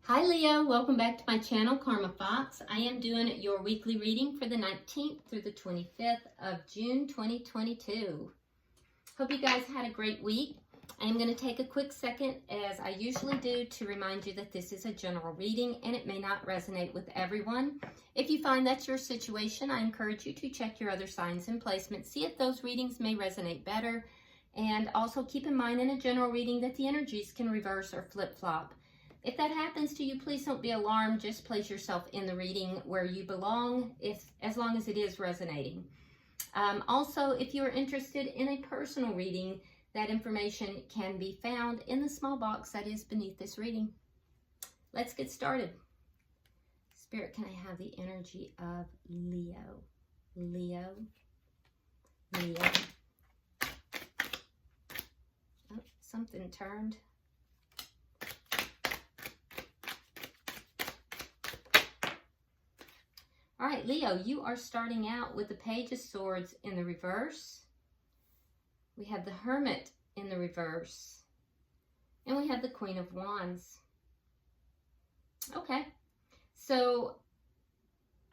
Hi Leo, welcome back to my channel, Karma Fox. I am doing your weekly reading for the 19th through the 25th of June 2022. Hope you guys had a great week. I am going to take a quick second, as I usually do, to remind you that this is a general reading and it may not resonate with everyone. If you find that's your situation, I encourage you to check your other signs and placements, see if those readings may resonate better, and also keep in mind in a general reading that the energies can reverse or flip-flop. If that happens to you, please don't be alarmed. Just place yourself in the reading where you belong, as long as it is resonating. Also, if you are interested in a personal reading, that information can be found in the small box that is beneath this reading. Let's get started. Spirit, can I have the energy of Leo? Leo. Leo. Oh, something turned. All right, Leo, you are starting out with the Page of Swords in the reverse. We have the Hermit in the reverse. And we have the Queen of Wands. Okay, so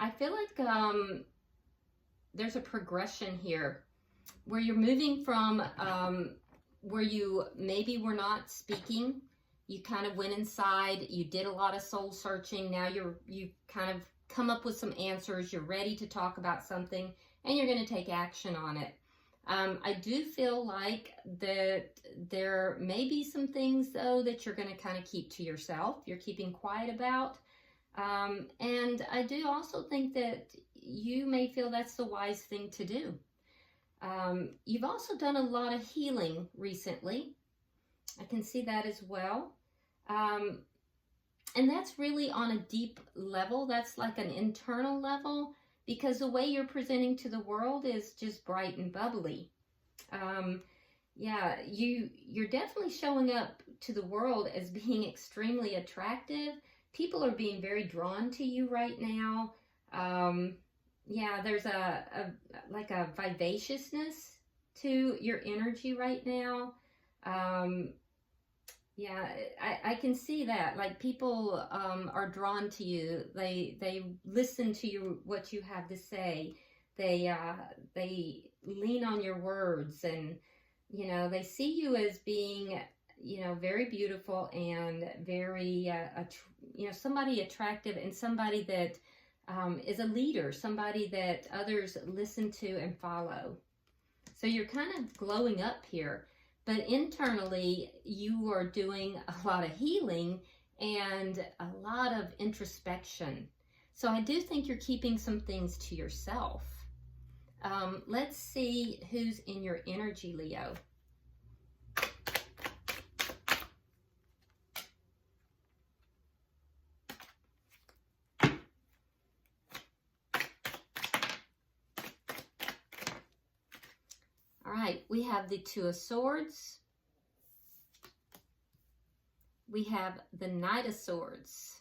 I feel like there's a progression here where you're moving from where you maybe were not speaking. You kind of went inside, you did a lot of soul searching. Now you've kind of come up with some answers, you're ready to talk about something, and you're going to take action on it. I do feel like that there may be some things, though, that you're going to kind of keep to yourself, you're keeping quiet about. And I do also think that you may feel that's the wise thing to do. You've also done a lot of healing recently. I can see that as well. And that's really on a deep level. That's like an internal level, because the way you're presenting to the world is just bright and bubbly. Yeah, you're definitely showing up to the world as being extremely attractive. People are being very drawn to you right now. Yeah, there's like a vivaciousness to your energy right now. Yeah, I can see that. Like, people are drawn to you. They listen to you, what you have to say. They lean on your words, and they see you as being very beautiful and very somebody attractive, and somebody that is a leader, somebody that others listen to and follow. So you're kind of glowing up here. But internally, you are doing a lot of healing and a lot of introspection. So I do think you're keeping some things to yourself. Let's see who's in your energy, Leo. All right, we have the Two of Swords. We have the Knight of Swords.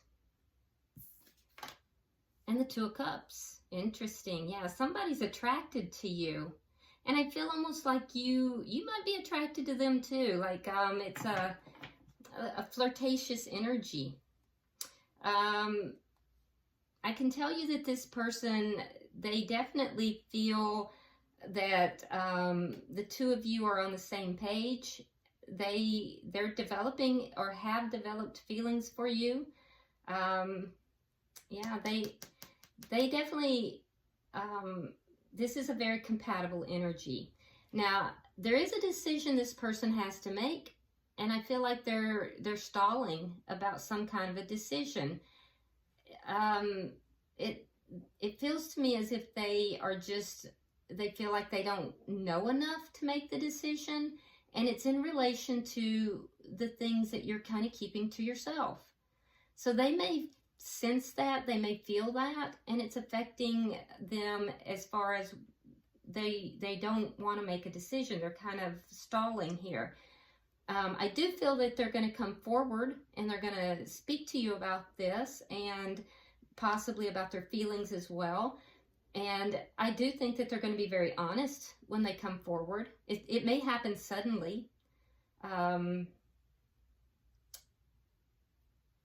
And the Two of Cups. Interesting. Yeah, somebody's attracted to you. And I feel almost like you might be attracted to them too. Like it's a flirtatious energy. I can tell you that this person, they definitely feel that the two of you are on the same page. They're developing or have developed feelings for you. Yeah, they definitely, this is a very compatible energy. Now, there is a decision this person has to make, and I feel like they're stalling about some kind of a decision. It feels to me as if they feel like they don't know enough to make the decision, and it's in relation to the things that you're kind of keeping to yourself. So they may sense that, they may feel that, and it's affecting them as far as they don't want to make a decision. They're kind of stalling here. I do feel that they're going to come forward and they're going to speak to you about this, and possibly about their feelings as well. And I do think that they're going to be very honest when they come forward. It may happen suddenly.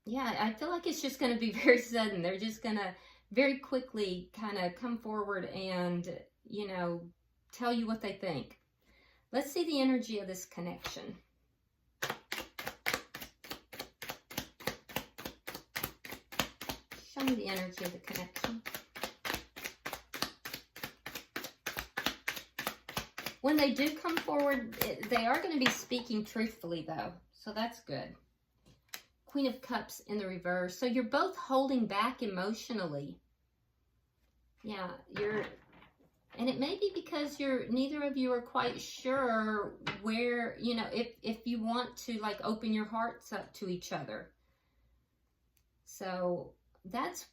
yeah, I feel like it's just going to be very sudden. They're just going to very quickly kind of come forward and, you know, tell you what they think. Let's see the energy of this connection. Show me the energy of the connection. When they do come forward, they are going to be speaking truthfully, though. So that's good. Queen of Cups in the reverse. So you're both holding back emotionally. Yeah, and it may be because neither of you are quite sure where, you know, if you want to like open your hearts up to each other. So that's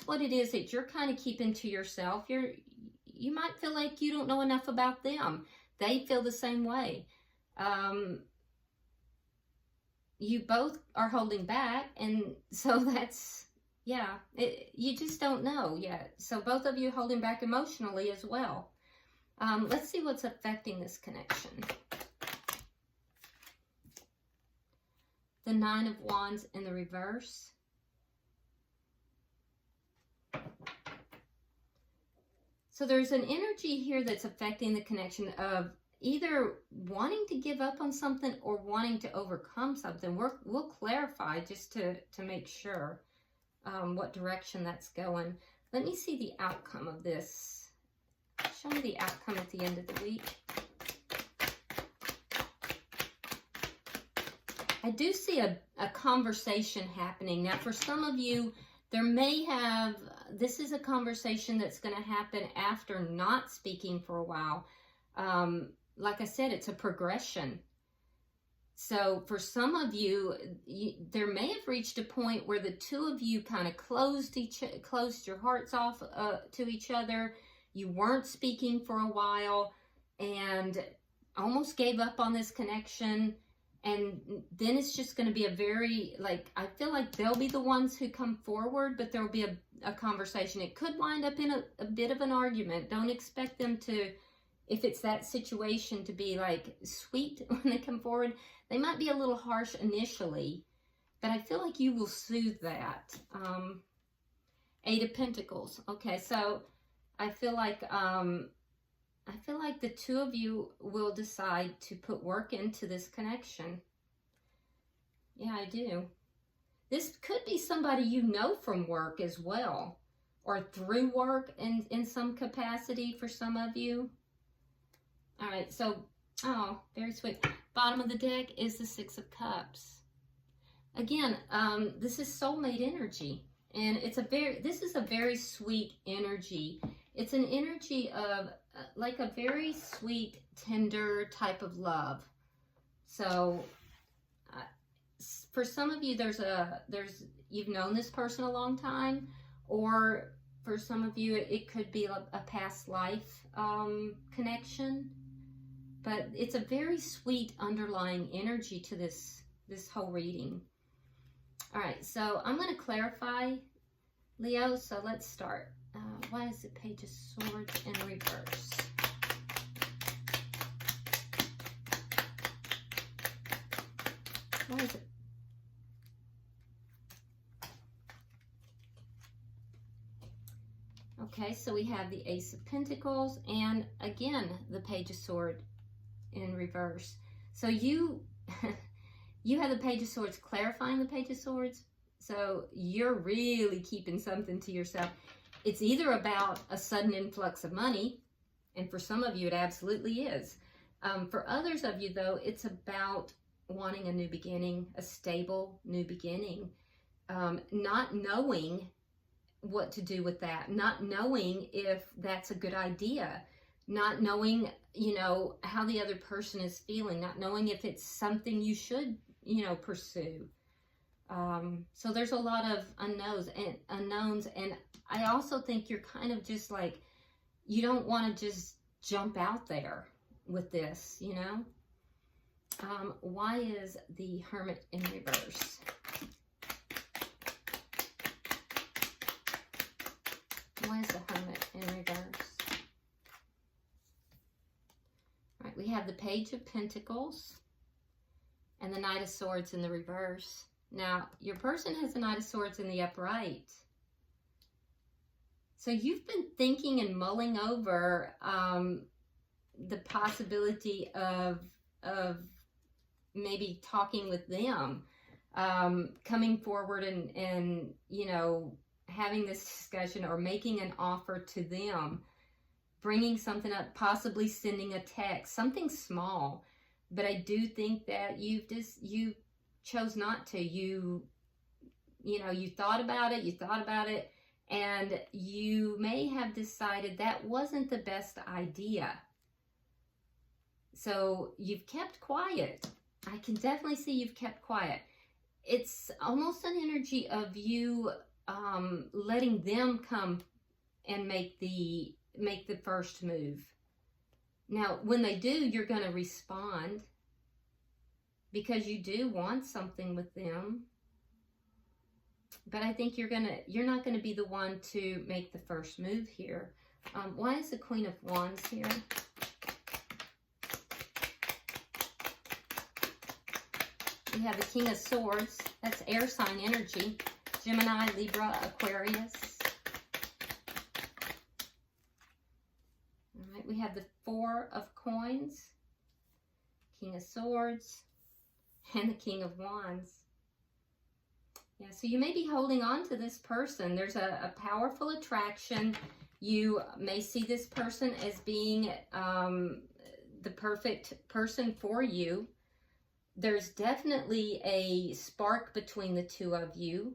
what it is that you're kind of keeping to yourself. You might feel like you don't know enough about them. They feel the same way. You both are holding back, and so that's, yeah, you just don't know yet. So both of you holding back emotionally as well. Let's see what's affecting this connection. The Nine of Wands in the reverse. So there's an energy here that's affecting the connection of either wanting to give up on something or wanting to overcome something. We'll clarify just to make sure what direction that's going. Let me see the outcome of this. Show me the outcome at the end of the week. I do see a conversation happening. Now, for some of you, this is a conversation that's going to happen after not speaking for a while. Like I said, it's a progression. So for some of you, there may have reached a point where the two of you kind of closed your hearts off to each other. You weren't speaking for a while and almost gave up on this connection. And then it's just going to be a very, like, I feel like they'll be the ones who come forward, but there'll be a conversation. It could wind up in a bit of an argument. Don't expect them to, if it's that situation, to be like sweet when they come forward. They might be a little harsh initially, but I feel like you will soothe that. Eight of Pentacles. Okay, so I feel like the two of you will decide to put work into this connection. Yeah, I do. This could be somebody you know from work as well, or through work in some capacity for some of you. All right, so, oh, very sweet. Bottom of the deck is the Six of Cups. Again, this is soulmate energy, and this is a very sweet energy. It's an energy of like a very sweet, tender type of love. So for some of you, you've known this person a long time, or for some of you, it could be a past life connection. But it's a very sweet underlying energy to this whole reading. All right, so I'm going to clarify, Leo, so let's start. Why is the Page of Swords in reverse? Why is it? Okay, so we have the Ace of Pentacles and again the Page of Swords in reverse. So you have the Page of Swords clarifying the Page of Swords. So you're really keeping something to yourself. It's either about a sudden influx of money, and for some of you it absolutely is. For others of you, though, it's about wanting a new beginning, a stable new beginning, not knowing what to do with that, not knowing if that's a good idea, not knowing, you know, how the other person is feeling, not knowing if it's something you should, you know, pursue. So there's a lot of unknowns, and I also think you're kind of just like, you don't want to just jump out there with this, you know. Why is the Hermit in reverse? Why is the Hermit in reverse? All right, we have the Page of Pentacles and the Knight of Swords in the reverse. Now, your person has the Knight of Swords in the upright. So you've been thinking and mulling over the possibility of maybe talking with them, coming forward and, you know, having this discussion or making an offer to them, bringing something up, possibly sending a text, something small. But I do think that you chose not to. You know, you thought about it, and you may have decided that wasn't the best idea. So you've kept quiet. I can definitely see you've kept quiet. It's almost an energy of you letting them come and make the first move. Now, when they do, you're going to respond because you do want something with them. But I think you're not going to be the one to make the first move here. Why is the Queen of Wands here? We have the King of Swords. That's air sign energy. Gemini, Libra, Aquarius. All right, we have the Four of Coins, King of Swords, and the King of Wands. Yeah, so you may be holding on to this person. There's a powerful attraction. You may see this person as being the perfect person for you. There's definitely a spark between the two of you.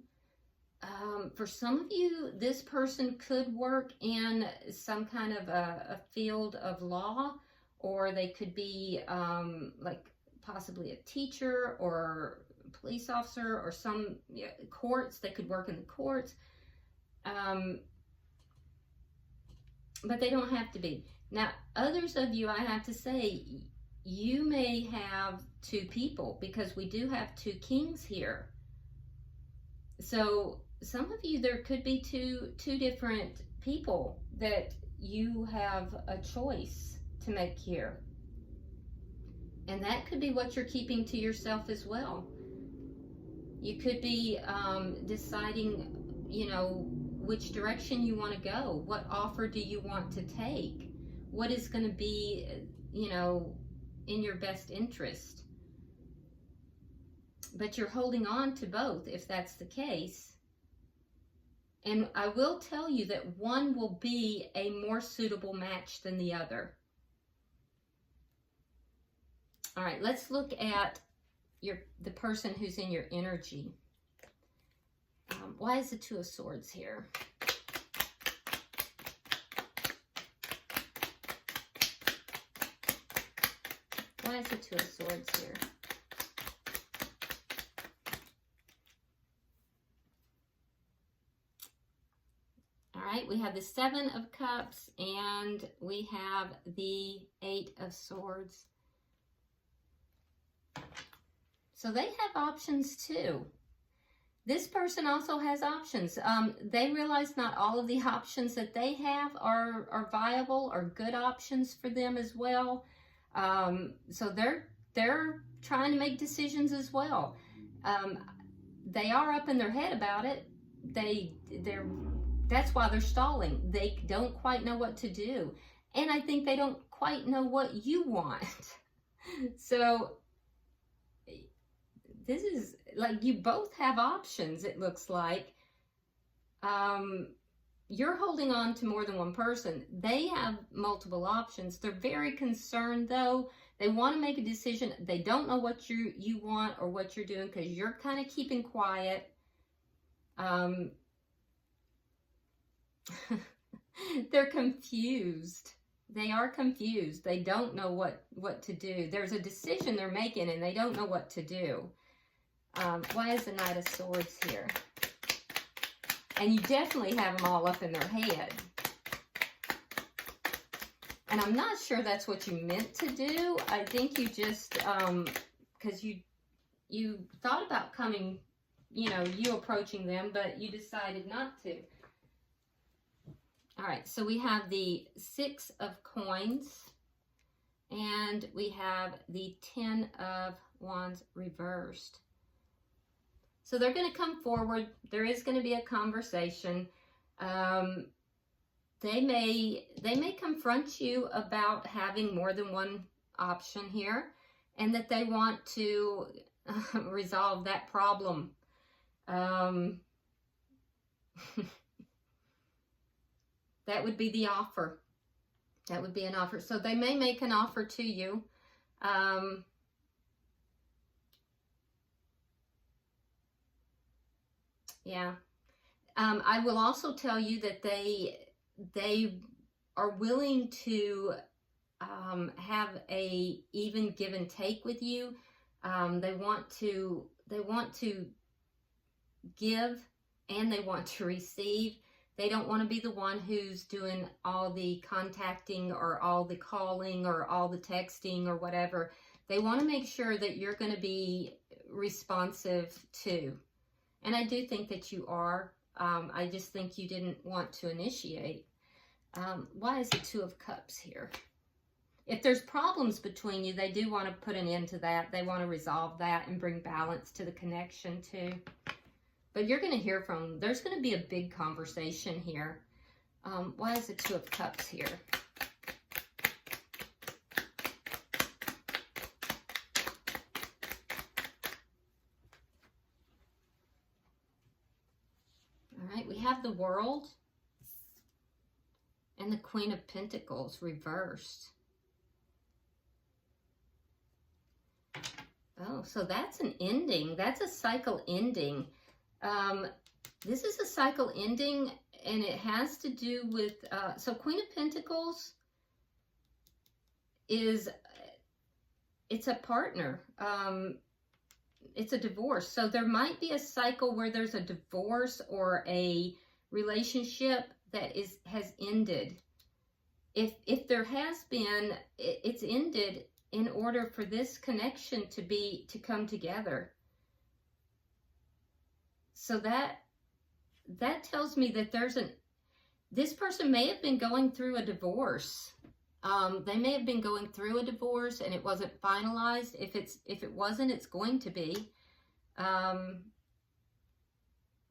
For some of you, this person could work in some kind of a field of law, or they could be like possibly a teacher or police officer or some courts. They could work in the courts, but they don't have to be. Now, others of you, I have to say, you may have two people because we do have two kings here. So some of you, there could be two different people that you have a choice to make here. And that could be what you're keeping to yourself as well. You could be deciding, you know, which direction you want to go. What offer do you want to take? What is going to be, you know, in your best interest? But you're holding on to both if that's the case. And I will tell you that one will be a more suitable match than the other. All right, let's look at the person who's in your energy. Why is the Two of Swords here? Why is the Two of Swords here? All right, we have the Seven of Cups and we have the Eight of Swords. So they have options too. This person also has options. They realize not all of the options that they have are viable or good options for them as well. So they're trying to make decisions as well. They are up in their head about it. That's why they're stalling. They don't quite know what to do. And I think they don't quite know what you want. So this is like you both have options, it looks like. You're holding on to more than one person. They have multiple options. They're very concerned, though. They want to make a decision. They don't know what you want or what you're doing because you're kind of keeping quiet. They're confused. They are confused. They don't know what to do. There's a decision they're making and they don't know what to do. Why is the Knight of Swords here? And you definitely have them all up in their head. And I'm not sure that's what you meant to do. I think you just, because you thought about coming, you approaching them, but you decided not to. All right, so we have the Six of Coins, and we have the Ten of Wands reversed. So they're going to come forward. There is going to be a conversation. They may confront you about having more than one option here, and that they want to resolve that problem. That would be the offer. That would be an offer. So they may make an offer to you. Yeah. I will also tell you that they are willing to have a even give and take with you. They want to give and they want to receive. They don't want to be the one who's doing all the contacting or all the calling or all the texting or whatever. They want to make sure that you're going to be responsive too. And I do think that you are. I just think you didn't want to initiate. Why is the Two of Cups here? If there's problems between you, they do want to put an end to that. They want to resolve that and bring balance to the connection too. But you're going to hear from them. There's going to be a big conversation here. Why is the Two of Cups here? All right, we have the World and the Queen of Pentacles reversed. Oh, so that's an ending. That's a cycle ending. This is a cycle ending, and it has to do with, so Queen of Pentacles is, it's a partner. It's a divorce. So there might be a cycle where there's a divorce or a relationship that has ended. If there has been, it's ended in order for this connection to come together. So that tells me that this person may have been going through a divorce. They may have been going through a divorce and it wasn't finalized. If it wasn't, it's going to be,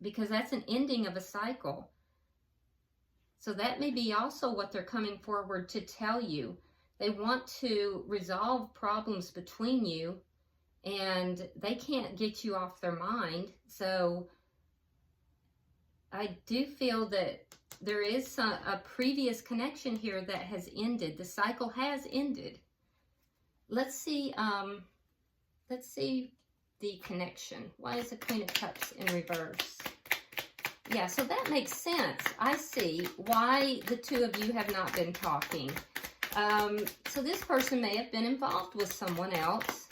because that's an ending of a cycle. So that may be also what they're coming forward to tell you. They want to resolve problems between you, and they can't get you off their mind. So I do feel that there is a previous connection here that has ended. The cycle has ended. Let's see the connection. Why is the Queen of Cups in reverse? Yeah, so that makes sense. I see why the two of you have not been talking. So this person may have been involved with someone else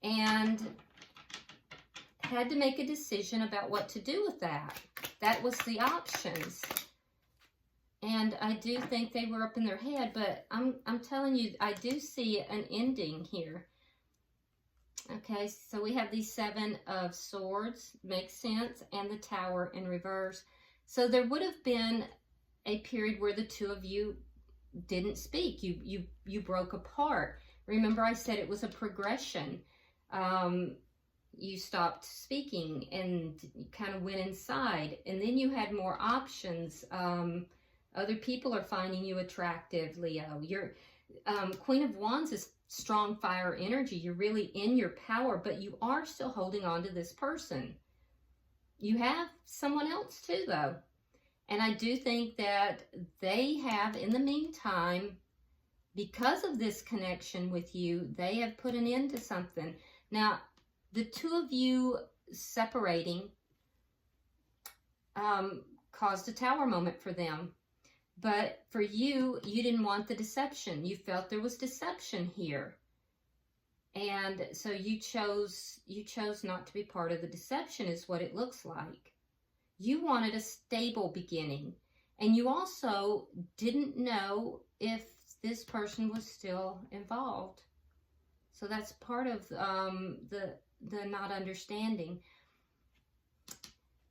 and had to make a decision about what to do with that. That was the options. And I do think they were up in their head, but I'm telling you, I do see an ending here. Okay, so we have the Seven of Swords, makes sense, and the Tower in reverse. So there would have been a period where the two of you didn't speak. You broke apart. Remember, I said it was a progression. You stopped speaking and you kind of went inside, and then you had more options. Other people are finding you attractive, Leo. Your Queen of Wands is strong fire energy. You're really in your power, but you are still holding on to this person. You have someone else too, though. And I do think that they have, in the meantime, because of this connection with you, they have put an end to something. Now, the two of you separating caused a tower moment for them. But for you, you didn't want the deception. You felt there was deception here. And so you chose not to be part of the deception, is what it looks like. You wanted a stable beginning. And you also didn't know if this person was still involved. So that's part of the not understanding.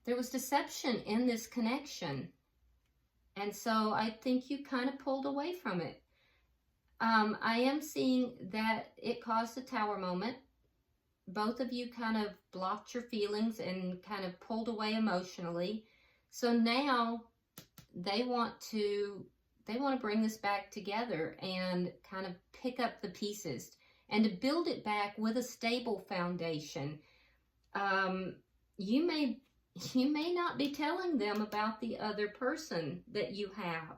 There was deception in this connection. And so I think you kind of pulled away from it. I am seeing that it caused a tower moment both of you kind of blocked your feelings and kind of pulled away emotionally. So now they want to bring this back together and kind of pick up the pieces and to build it back with a stable foundation. You may not be telling them about the other person that you have.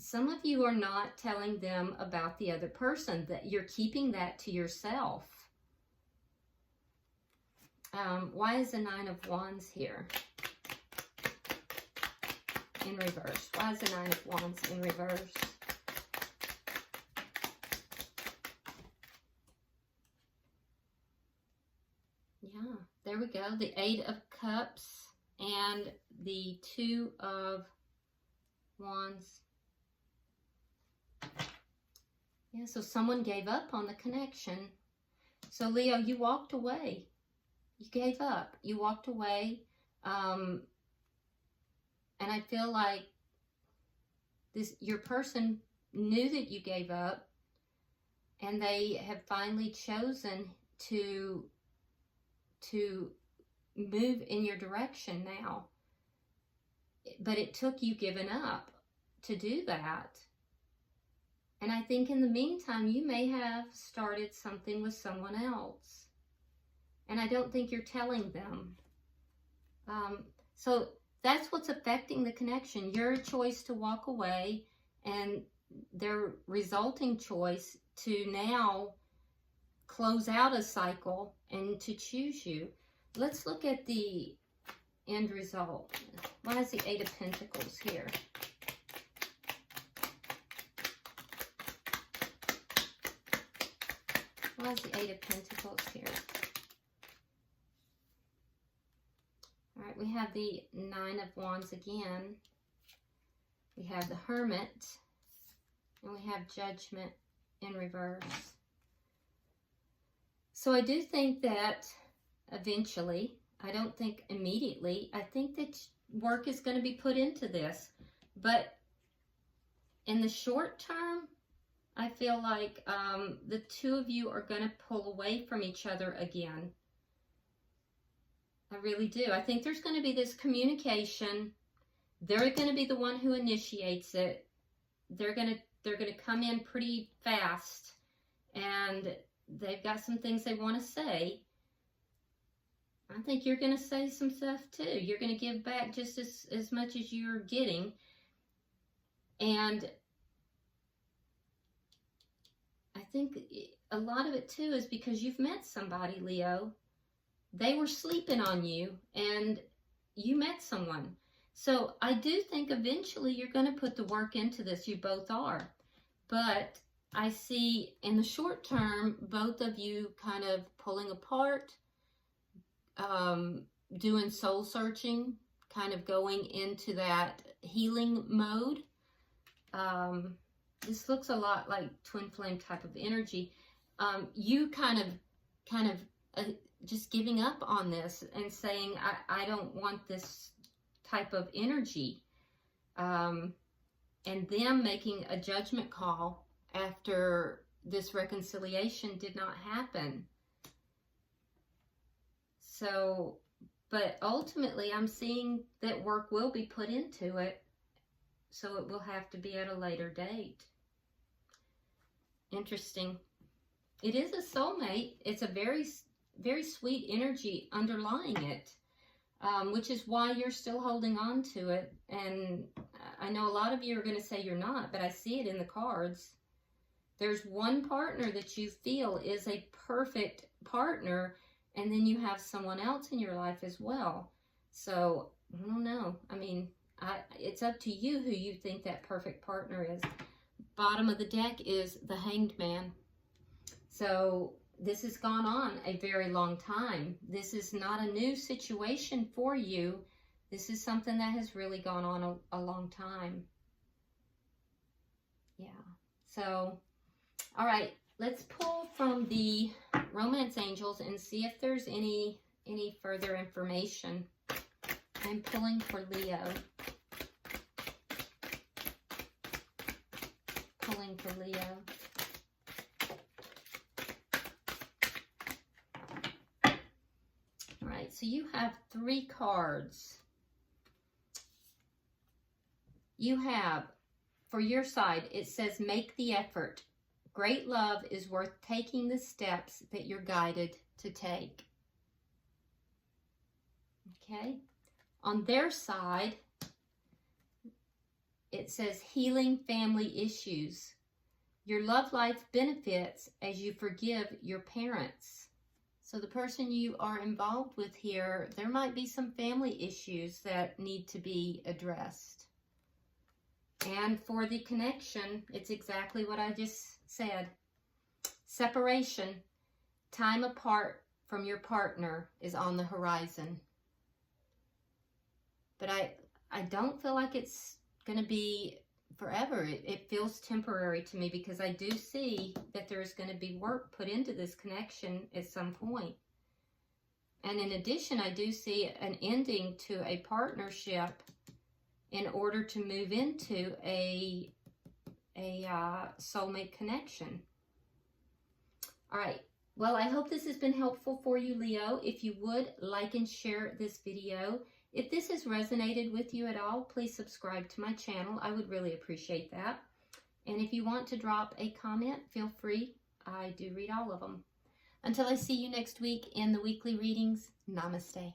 Some of you are not telling them about the other person, that you're keeping that to yourself. Why is the Nine of Wands here in reverse? Why is the Nine of Wands in reverse? Yeah, there we go. The Eight of Cups and the Two of Wands. Yeah, so someone gave up on the connection. So Leo, you walked away. You gave up. You walked away. And I feel like your person knew that you gave up, and they have finally chosen to move in your direction now. But it took you giving up to do that. And I think in the meantime, you may have started something with someone else. And I don't think you're telling them. So that's what's affecting the connection. Your choice to walk away and their resulting choice to now close out a cycle and to choose you. Let's look at the end result. Why is the Eight of Pentacles here? Why is the Eight of Pentacles here? All right, we have the Nine of Wands again. We have the Hermit. And we have Judgment in reverse. So I do think that eventually, I don't think immediately, I think that work is going to be put into this. But in the short term, I feel like the two of you are going to pull away from each other again. I really do. I think there's going to be this communication. They're going to be the one who initiates it. They're going to come in pretty fast, and they've got some things they want to say. I think you're going to say some stuff too. You're going to give back just as much as you're getting. And I think a lot of it too is because you've met somebody, Leo. They were sleeping on you and you met someone. So I do think eventually you're going to put the work into this. You both are. But I see in the short term, both of you kind of pulling apart, doing soul searching, kind of going into that healing mode. This looks a lot like twin flame type of energy. You kind of just giving up on this and saying, I don't want this type of energy. And them making a judgment call after this reconciliation did not happen. So, but ultimately I'm seeing that work will be put into it. So it will have to be at a later date. Interesting. It is a soulmate. It's a very, very sweet energy underlying it, which is why you're still holding on to it. And I know a lot of you are going to say you're not, but I see it in the cards. There's one partner that you feel is a perfect partner, and then you have someone else in your life as well. So, I don't know. I mean, it's up to you who you think that perfect partner is. Bottom of the deck is the Hanged Man. So this has gone on a very long time. This is not a new situation for you. This is something that has really gone on a long time. Yeah. So, all right. Let's pull from the Romance Angels and see if there's any further information. I'm pulling for Leo. Pulling for Leo. so you have 3 cards. You have, for your side, it says, make the effort. Great love is worth taking the steps that you're guided to take. Okay. On their side, it says healing family issues. Your love life benefits as you forgive your parents. So the person you are involved with here, there might be some family issues that need to be addressed. And for the connection, it's exactly what I just said. Separation, time apart from your partner is on the horizon. But I don't feel like it's going to be forever. It feels temporary to me, because I do see that there's going to be work put into this connection at some point. And in addition, I do see an ending to a partnership in order to move into a soulmate connection. All right. Well, I hope this has been helpful for you, Leo. If you would, like and share this video. If this has resonated with you at all, please subscribe to my channel. I would really appreciate that. And if you want to drop a comment, feel free. I do read all of them. Until I see you next week in the weekly readings, namaste.